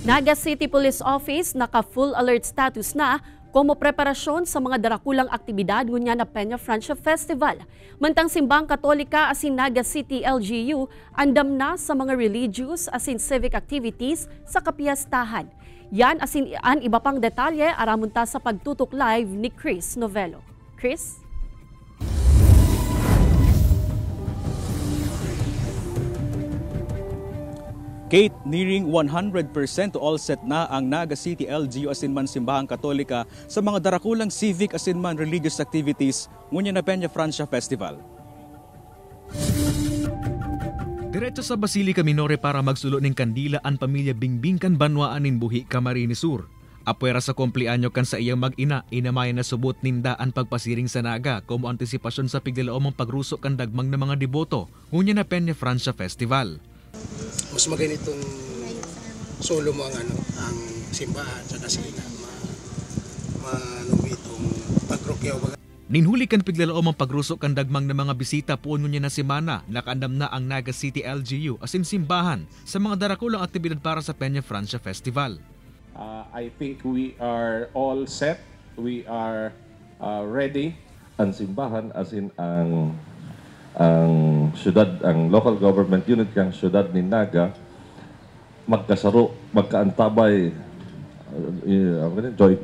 Naga City Police Office naka-full alert status na como preparasyon sa mga darakulang aktibidad ngunya na Peña Francia Festival. Mantang simbang Katolika asin Naga City LGU andam na sa mga religious asin civic activities sa kapiyastahan. Yan asin an iba pang detalye aramunta sa pagtutok live ni Chris Novelo. Chris? Kate, nearing 100% all set na ang Naga City LGU asinman Simbahang Katolika sa mga darakulang civic asinman religious activities ngunya na Peña Francia Festival. Diretso sa Basilica Minore para magsulo ng kandila ang pamilya Bingbing kan Banwaan nin Buhi, Camarines Sur. Apwera sa kumplianyo kan sa iyang mag-ina, inamay na subot ninda ang pagpasiring sa Naga como antisipasyon sa pigdalaomang pagrusok kan dagmang ng mga deboto ngunya na Peña Francia Festival. Mas maganitong solo mo ang simbahan sa kasina itong pagrokyaw. Ninhuli kan piglalaom ang pagrusok kan dagmang ng mga bisita puno niya na semana nakaandam na ang Naga City LGU asin simbahan sa mga darakulang aktibidad para sa Peña Francia Festival. I think we are all set. We are ready. Ang simbahan asin ang syudad, ang local government unit kang syudad ni Naga magkasaro, magkaantabay,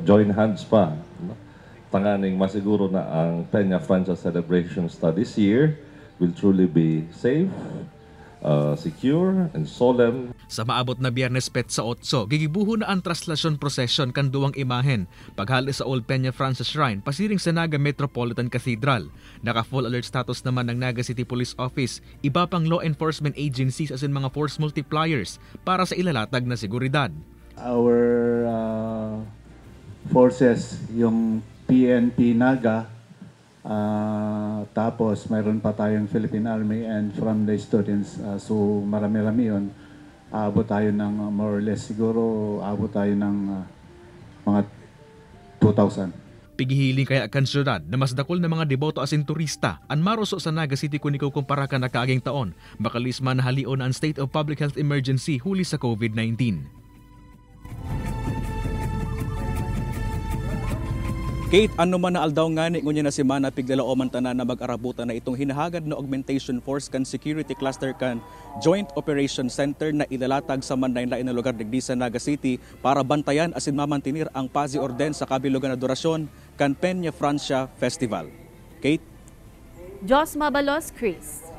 join hands pa. Tanganing masiguro na ang Peña Francia celebrations this year will truly be safe, secure, and solemn. Sa maabot na Biyernes Petsa 8, gigibuho na ang traslasyon procession kan duwang imahen paghali sa Old Peña Francia Shrine pasiring sa Naga Metropolitan Cathedral. Naka-full alert status naman ng Naga City Police Office, iba pang law enforcement agencies asin mga force multipliers para sa ilalatag na seguridad. Our forces, yung PNP Naga, tapos mayroon pa tayong Philippine Army and from the students, so marami-rami yun. Aabot tayo ng more or less, siguro aabot tayo ng mga 2,000. Pigihiling kaya kan syudad na mas dakol na mga deboto asin turista ang maruso sa Naga City kung ikaw kumpara ka na kaaging taon, makalisma na halion ang state of public health emergency huli sa COVID-19. Kate, ano man na aldaw ngani ngunya na semana piglalaoman tanan na mag-arabutan na itong hinahagad na augmentation force kan security cluster kan Joint Operation Center na ilalatag sa manlain-lain na lugar digdi sa Naga City para bantayan asin mamantinir ang paz y orden sa kabilugan na durasyon kan Peña Francia Festival. Kate? Jos Mabalos, Chris.